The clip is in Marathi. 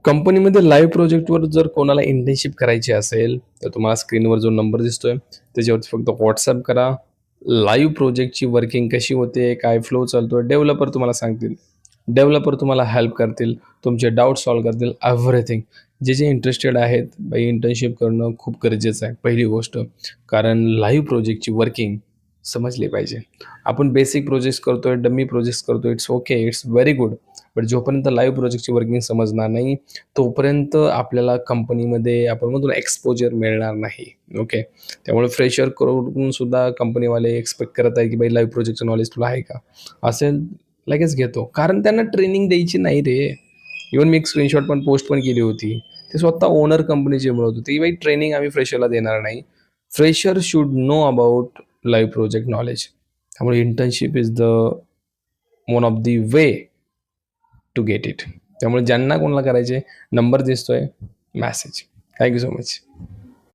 कंपनीमध्ये लाईव्ह प्रोजेक्टवर जर कोणाला इंटर्नशिप करायची असेल, तर तुम्हाला स्क्रीनवर जो नंबर दिसतोय, त्याच्यावरती फक्त WhatsApp करा. लाईव्ह प्रोजेक्टची वर्किंग कशी होते, काय फ्लो चालतोय, डेव्हलपर तुम्हाला सांगतील. डेव्हलपर तुम्हाला हेल्प करतील, तुमचे डाउट सॉल्व्ह करतील, एव्हरीथिंग. जे इंटरेस्टेड आहेत, बाई इंटर्नशिप करणं खूप गरजेचं आहे, पहिली गोष्ट. कारण लाईव्ह प्रोजेक्टची वर्किंग समजली पाहिजे. आपण बेसिक प्रोजेक्ट्स करतोय, डमी प्रोजेक्ट्स करतोय, it's okay, it's very good. But जोपर्यंत लाईव्ह प्रोजेक्टची वर्किंग समजणार नाही, तोपर्यंत आपल्याला कंपनीमध्ये आपण म्हणतो ना एक्सपोजर मिळणार नाही. ओके. त्यामुळे फ्रेशर करून सुद्धा कंपनीवाले एक्सपेक्ट करत आहे, की बाई लाईव्ह प्रोजेक्टचं नॉलेज तुला आहे का? असेल लगेच घेतो. कारण त्यांना ट्रेनिंग द्यायची नाही रे. इव्हन मी एक स्क्रीनशॉट पण पोस्ट पण केली होती. ते स्वतः ओनर कंपनीचे म्हणत होते, की बाई ट्रेनिंग आम्ही फ्रेशरला देणार नाही. Fresher should know about live project knowledge. त्यामुळे internship is the one of the way to get it. त्यामुळे ज्यांना कोणाला करायचे, नंबर दिसतोय, message. Thank you so much.